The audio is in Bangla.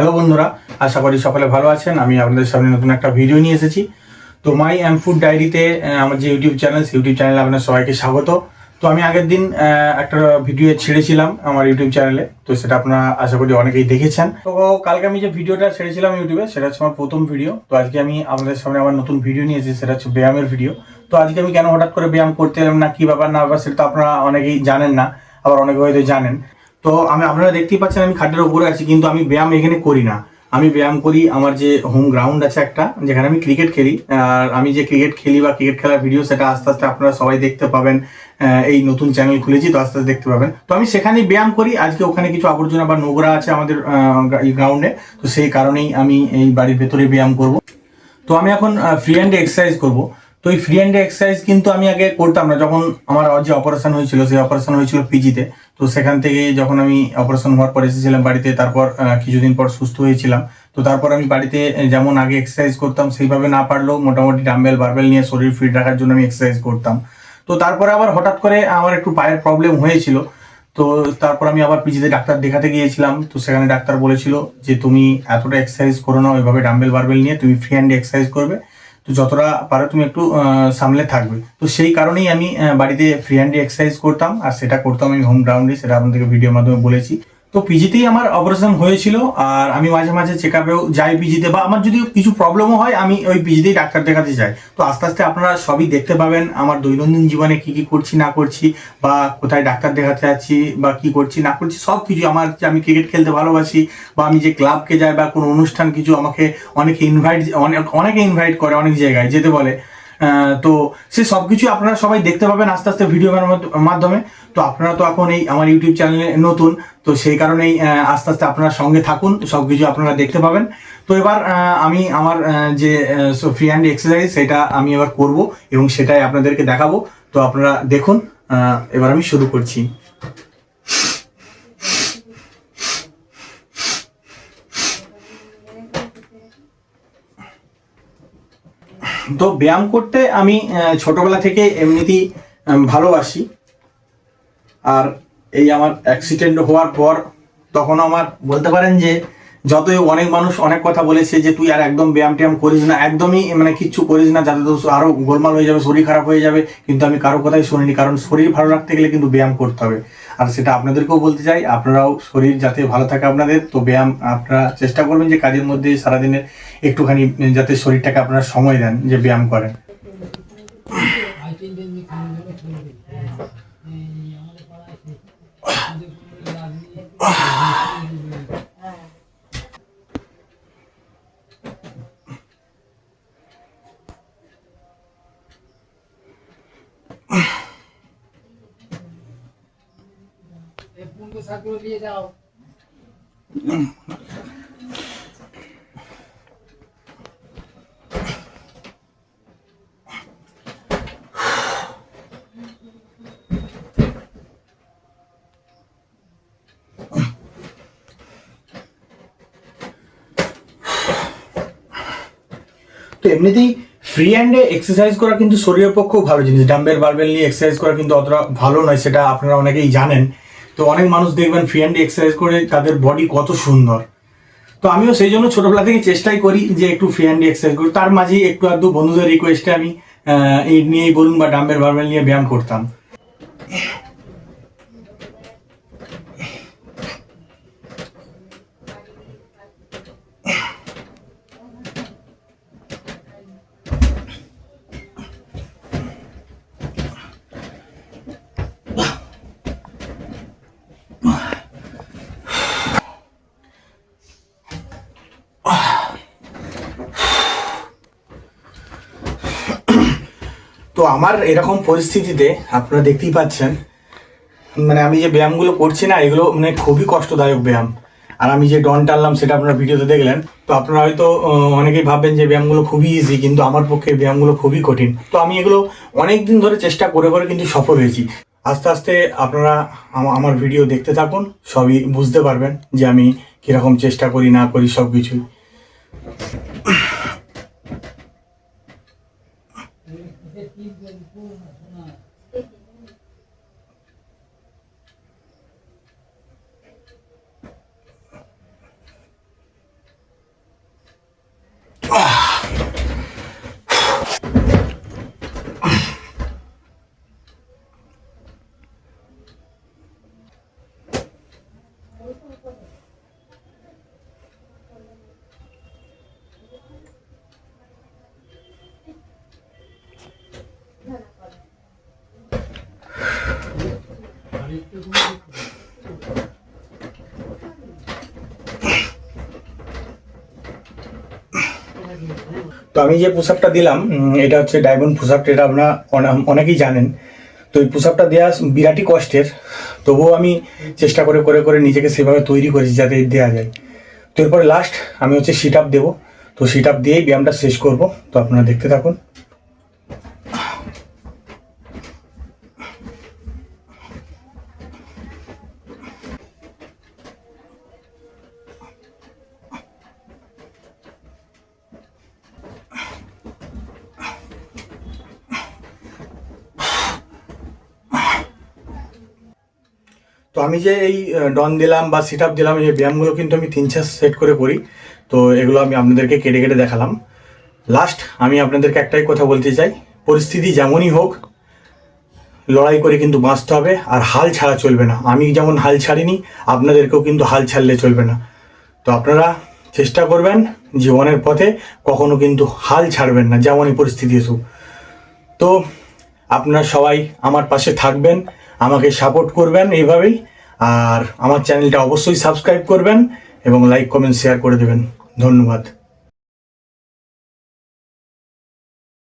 হ্যালো বন্ধুরা, আশা করি সকলে ভালো আছেন। আমি আপনাদের সামনে নতুন একটা ভিডিও নিয়ে এসেছি। তো মাই অ্যান্ড ফুড ডায়েরিতে আমার যে ইউটিউব চ্যানেলে আপনার সবাইকে স্বাগত। তো আমি আগের দিন একটা ভিডিও ছেড়েছিলাম আমার ইউটিউব চ্যানেলে, তো সেটা আপনারা আশা করি অনেকেই দেখেছেন। তো কালকে আমি যে ভিডিওটা ছেড়েছিলাম ইউটিউবে, সেটা হচ্ছে আমার প্রথম ভিডিও। তো আজকে আমি আপনাদের সামনে আমার নতুন ভিডিও নিয়েছি, সেটা হচ্ছে ব্যায়ামের ভিডিও। তো আজকে আমি কেন হঠাৎ করে ব্যায়াম করতে এলাম, না কি ব্যাপার না ব্যাপার, সেটা তো আপনারা অনেকেই জানেন না, আবার অনেকে হয়তো জানেন। তো আপনারা দেখতেই পাচ্ছেন আমি খাটের উপরে আছি, কিন্তু আমি ব্যায়াম এখানে করি না। আমি ব্যায়াম করি আমার যে হোম গ্রাউন্ড আছে একটা, যেখানে আমি ক্রিকেট খেলি। আর আমি যে ক্রিকেট খেলি বা ক্রিকেট খেলার ভিডিও, সেটা আস্তে আস্তে আপনারা সবাই দেখতে পাবেন। এই নতুন চ্যানেল খুলেছি, তো আস্তে আস্তে দেখতে পাবেন। তো আমি সেখানেই ব্যায়াম করি। আজকে ওখানে কিছু আবর্জনা বা নোংরা আছে আমাদের এই গ্রাউন্ডে, তো সেই কারণেই আমি এই বাড়ির ভেতরে ব্যায়াম করব। তো আমি এখন ফ্রি হ্যান্ডে এক্সারসাইজ করব। তো এই ফ্রি হ্যান্ডে এক্সারসাইজ কিন্তু আমি আগে করতাম না। যখন আমার যে অপারেশন হয়েছিল, সেই অপারেশন হয়েছিল পিজিতে। তো সেখান থেকে যখন আমি অপারেশন হওয়ার পর এসেছিলাম বাড়িতে, তারপর কিছুদিন পর সুস্থ হয়েছিলাম। তো তারপর আমি বাড়িতে যেমন আগে এক্সারসাইজ করতাম সেইভাবে না পারলেও মোটামুটি ডাম্বেল বারবেল নিয়ে শরীর ফিট রাখার জন্য আমি এক্সারসাইজ করতাম। তো তারপরে আবার হঠাৎ করে আমার একটু পায়ের প্রবলেম হয়েছিল। তো তারপর আমি আবার পিজিতে ডাক্তার দেখাতে গিয়েছিলাম। তো সেখানে ডাক্তার বলেছিল যে তুমি এতটা এক্সারসাইজ করো না, ওইভাবে ডাম্বেল বারবেল নিয়ে তুমি ফ্রি হ্যান্ডে এক্সারসাইজ করবে। তো যতটা পারো তুমি একটু সামলে থাকবে। তো সেই কারণেই আমি বাড়িতে ফ্রি হ্যান্ডে এক্সারসাইজ করতাম, আর সেটা করতাম আমি হোম গ্রাউন্ডে, সেটা আপনাদেরকে ভিডিওর মাধ্যমে বলেছি। তো পিজিতেই আমার অপারেশন হয়েছিল, আর আমি মাঝে মাঝে চেক আপেও যাই পিজিতে, বা আমার যদি কিছু প্রবলেমও হয় আমি ওই পিজিতেই ডাক্তার দেখাতে যাই। তো আস্তে আস্তে আপনারা সবই দেখতে পাবেন আমার দৈনন্দিন জীবনে কি কি করছি না করছি, বা কোথায় ডাক্তার দেখাতে যাচ্ছি, বা কি করছি না করছি, সব কিছু। আমার যে আমি ক্রিকেট খেলতে ভালোবাসি, বা আমি যে ক্লাবকে যাই, বা কোনো অনুষ্ঠান কিছু আমাকে অনেকে ইনভাইট করে, অনেক জায়গায় যেতে বলে। তো সে সব কিছু আপনারা সবাই দেখতে পাবেন আস্তে আস্তে ভিডিওর মাধ্যমে। তো আপনারা তো এখন এই আমার ইউটিউব চ্যানেলে নতুন, তো সেই কারণেই আস্তে আস্তে আপনারা সঙ্গে থাকুন, সব কিছু আপনারা দেখতে পাবেন। তো এবার আমি আমার যে ফ্রি হ্যান্ড এক্সারসাইজ সেটা আমি এবার করব, এবং সেটাই আপনাদেরকে দেখাবো। তো আপনারা দেখুন। এবার আমি শুরু করছি। তো ব্যায়াম করতে আমি ছোটবেলা থেকে এমনিতেই ভালোবাসি। আর এই আমার অ্যাক্সিডেন্ট হওয়ার পর তখন আমার বলতে পারেন যে যতই অনেক মানুষ অনেক কথা বলেছে যে তুই আর একদম ব্যায়াম ট্যায়াম করিস না, একদমই মানে কিচ্ছু করিস না, যাতে তো আরো গোলমাল হয়ে যাবে, শরীর খারাপ হয়ে যাবে। কিন্তু আমি কারো কথাই শুনিনি, কারণ শরীর ভালো রাখতে গেলে কিন্তু ব্যায়াম করতে হবে। আর সেটা আপনাদেরকেও বলতে চাই, আপনারাও শরীর যাতে ভালো থাকে আপনাদের, তো ব্যায়াম আপনারা চেষ্টা করবেন যে কাজের মধ্যে সারাদিনের একটুখানি যাতে শরীরটাকে আপনারা সময় দেন, যে ব্যায়াম করেন। তো এমনিতেই ফ্রি হ্যান্ডে এক্সারসাইজ করা কিন্তু শরীরের পক্ষেও ভালো জিনিস। ডাম্বেল বারবেল নিয়ে এক্সারসাইজ করা কিন্তু অতটা ভালো নয়, সেটা আপনারা অনেকেই জানেন। তো অনেক মানুষ দেখবেন ফ্রি হ্যান্ডে এক্সারসাইজ করে তাদের বডি কত সুন্দর। তো আমিও সেই জন্য ছোটবেলা থেকে চেষ্টাই করি যে একটু ফ্রি হ্যান্ডে এক্সারসাইজ করি। তার মাঝেই একটু আধটু বন্ধুদের রিকোয়েস্টে আমি এই নিয়েই বলুন বা ডাম্বেল বারবেল নিয়ে ব্যায়াম করতাম। তো আমার এরকম পরিস্থিতিতে আপনারা দেখতেই পাচ্ছেন, মানে আমি যে ব্যায়ামগুলো করছি না, এগুলো মানে খুবই কষ্টদায়ক ব্যায়াম। আর আমি যে ডন টানলাম সেটা আপনারা ভিডিওতে দেখলেন। তো আপনারা হয়তো অনেকেই ভাববেন যে ব্যায়ামগুলো খুবই ইজি, কিন্তু আমার পক্ষে ব্যায়ামগুলো খুবই কঠিন। তো আমি এগুলো অনেক দিন ধরে চেষ্টা করে করে কিন্তু সফল হয়েছি। আস্তে আস্তে আপনারা আমার ভিডিও দেখতে থাকুন, সবই বুঝতে পারবেন যে আমি কিরকম চেষ্টা করি না করি সব কিছুই। তো আমি যে পুশ আপটা দিলাম এটা হচ্ছে ডায়মন্ড পুশ আপ, এটা আপনারা অনেকেই জানেন। তো এই পুশ আপটা দেওয়া বিরাটই কষ্টের, তবুও আমি চেষ্টা করে করে করে নিজেকে সেভাবে তৈরি করেছি যাতে দেওয়া যায়। তো এরপরে লাস্ট আমি হচ্ছে সিট আপ দেবো। তো সিট আপ দিয়েই ব্যায়ামটা শেষ করব। তো আপনারা দেখতে থাকুন। তো আমি যে এই ডন দিলাম বা সিট আপ দিলাম, এই ব্যায়ামগুলো কিন্তু আমি 3-4 সেট করে করি। তো এগুলো আমি আপনাদেরকে কেটে কেটে দেখালাম। লাস্ট আমি আপনাদেরকে একটাই কথা বলতে চাই, পরিস্থিতি যেমনই হোক লড়াই করে কিন্তু বাঁচতে হবে, আর হাল ছাড়া চলবে না। আমি যেমন হাল ছাড়িনি, আপনাদেরকেও কিন্তু হাল ছাড়লে চলবে না। তো আপনারা চেষ্টা করবেন জীবনের পথে কখনো কিন্তু হাল ছাড়বেন না, যেমনই পরিস্থিতি আসুক। তো আপনারা সবাই আমার পাশে থাকবেন, আমাকে সাপোর্ট করবেন এইভাবেই। আর আমার চ্যানেলটা অবশ্যই সাবস্ক্রাইব করবেন এবং লাইক কমেন্ট শেয়ার করে দেবেন। ধন্যবাদ।